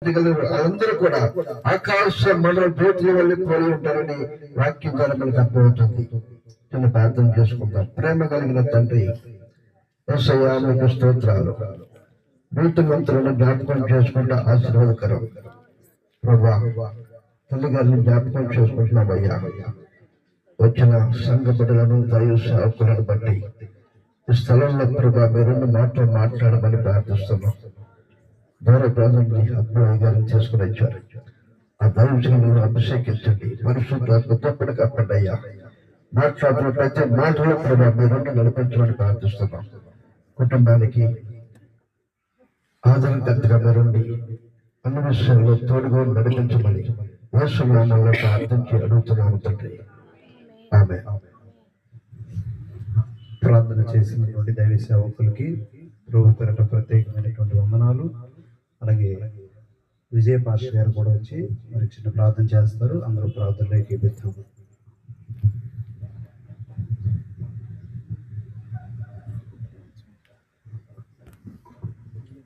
అందరూ కూడా ఆకాశ మండల జ్యోతుల వల్ల పోలి ఉంటారని వాక్యం ద్వారా మనకు అర్థమవుతుంది. చిన్న ప్రార్థన చేసుకుంటాం. ప్రేమ కలిగిన తండ్రి యేసయ్యా మీకు స్తోత్రాలు. నీతి మంత్రులను జ్ఞాపకం చేసుకుంటా ఆశీర్వాదకరం ప్రభా. తల్లి గారిని జ్ఞాపకం చేసుకుంటున్నామయ్యా. వచ్చిన సంఘ బిడ్డలను దైవ సేవకులను బట్టి ఈ స్థలంలో ప్రభా మీరు మాతో మాట్లాడమని ప్రార్థిస్తున్నాం. దూర ప్రాంతాన్ని అబ్బాయి గారిని చేసుకుని వచ్చారు. ఆ దైవజనులను అభిషేకించండి. పరిశుద్ధాత్మ తప్పని కాపాడయ్యా. మాట్లాడుతున్న ప్రతి మాటలో ప్రభా మీరు నడిపించమని ప్రార్థిస్తున్నాం. కుటుంబానికి ఆదరణకర్తగా మీరుండి అన్ని విషయాల్లో తోడుగా నడిపించమని యేసు నామములో ప్రార్థించి అడుగుతున్నాము తండ్రి. ఆమేన్. ప్రార్థన చేసినటువంటి దైవ సేవకులకి ప్రభు పేరట ప్రత్యేకమైనటువంటి వందనాలు. అలాగే విజయ పాస్టర్ గారు కూడా వచ్చి మరి చిన్న ప్రార్థన చేస్తారు. అందరూ ప్రార్థనలోకి పెడతాము.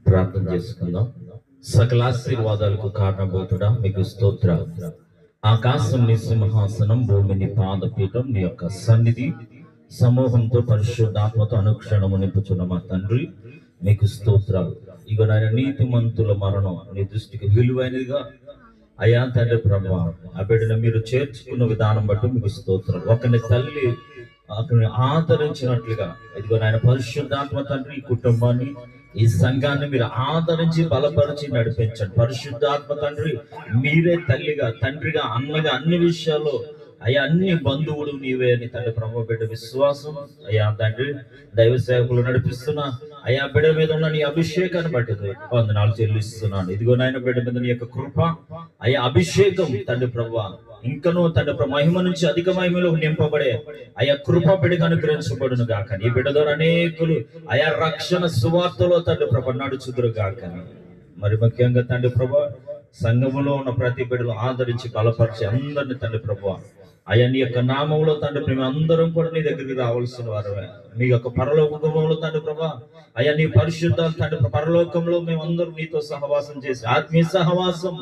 ప్రార్థన చేసుకుందాం. సకల ఆశీర్వాదాలకు కారణభూతుడా మీకు స్తోత్రాలు. ఆకాశం నీ సింహాసనం, భూమి నీ పాదపీఠం, నీ యొక్క సన్నిధి సమూహంతో పరిశుద్ధాత్మతో అనుక్షణము నింపుచున్న మా తండ్రి మీకు స్తోత్రాలు. ఇక నాయన నీతిమంతుల మరణం నీ దృష్టికి విలువైనదిగా అయా తండ్రి ప్రభా, ఆ బిడ్డను మీరు చేర్చుకున్న విధానం బట్టి మీకు స్తోత్రాలు. ఒకరిని తల్లి అతన్ని ఆదరించినట్లుగా ఇదిగో నాయన పరిశుద్ధాత్మ తండ్రి ఈ కుటుంబాన్ని ఈ సంఘాన్ని మీరు ఆదరించి బలపరిచి నడిపించండి. పరిశుద్ధాత్మ తండ్రి మీరే తల్లిగా తండ్రిగా అన్నగా అన్ని విషయాల్లో అయ్యా అన్ని బంధువులు నీవే అని తండ్రి ప్రభు బిడ్డ విశ్వాసం అయ్యా తండ్రి దైవ సేవకులు నడిపిస్తున్నా అయ్యా బిడ్డ మీద ఉన్న నీ అభిషేకాన్ని బట్టి వందనాలు చెల్లిస్తున్నాను. ఇదిగో నాయన బిడ్డ మీద నీ యొక్క కృప అయ్యా అభిషేకం తండ్రి ప్రభు ఇంకనూ తండ్రి మహిమ నుంచి అధిక మహిమలో నింపబడే అయా కృప బిడ్డకు అనుగ్రహించబడును గాక. ఈ బిడ్డ ద్వారా అనేకులు అయా రక్షణ సువార్తలో తండ్రి ప్రభు నడుచుదురు గాక. మరి ముఖ్యంగా తండ్రి ప్రభు సంఘములో ఉన్న ప్రతి బిడ్డలు ఆదరించి బలపరిచి అందరినీ తండ్రి ప్రభు అయ్యా నీ యొక్క నామంలో తండ్రి మేము అందరం కూడా నీ దగ్గరికి రావాల్సిన వారమే. మీ యొక్క పరలోకంలో తండ్రి ప్రభా అయ్యా నీ పరిశుద్ధాలు తండ్రి పరలోకంలో మేమందరం నీతో సహవాసం చేసి ఆత్మీయ సహవాసం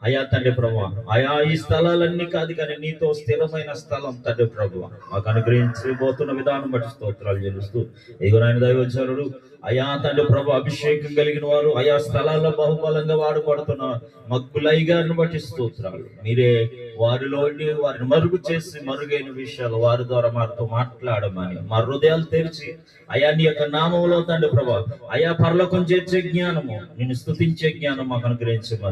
అయ్యా తండ్రి ప్రభా అయా ఈ స్థలాలన్నీ కాదు కానీ నీతో స్థిరమైన స్థలం తండ్రి ప్రభు మాకు అనుగ్రహించబోతున్న విధానం బట్టి స్తోత్రాలు చెల్లిస్తూ ఇదిగో నాయన దైవజనుడు అయా తండ్రి ప్రభు అభిషేకం కలిగిన వారు ఆయా స్థలాల్లో బహుబలంగా వాడబడుతున్న మక్కులై గారిని బట్టి స్తోత్రాలు. మీరే వారిలో వారిని మరుగు చేసి మరుగైన విషయాలు వారి ద్వారా మాతో మాట్లాడమని మా హృదయాలు తెరిచి అయా నీ యొక్క నామంలో తండ్రి ప్రభు అయా పరలోకం చేర్చే జ్ఞానము నిన్ను స్తుతించే జ్ఞానం మాకు అనుగ్రహించమని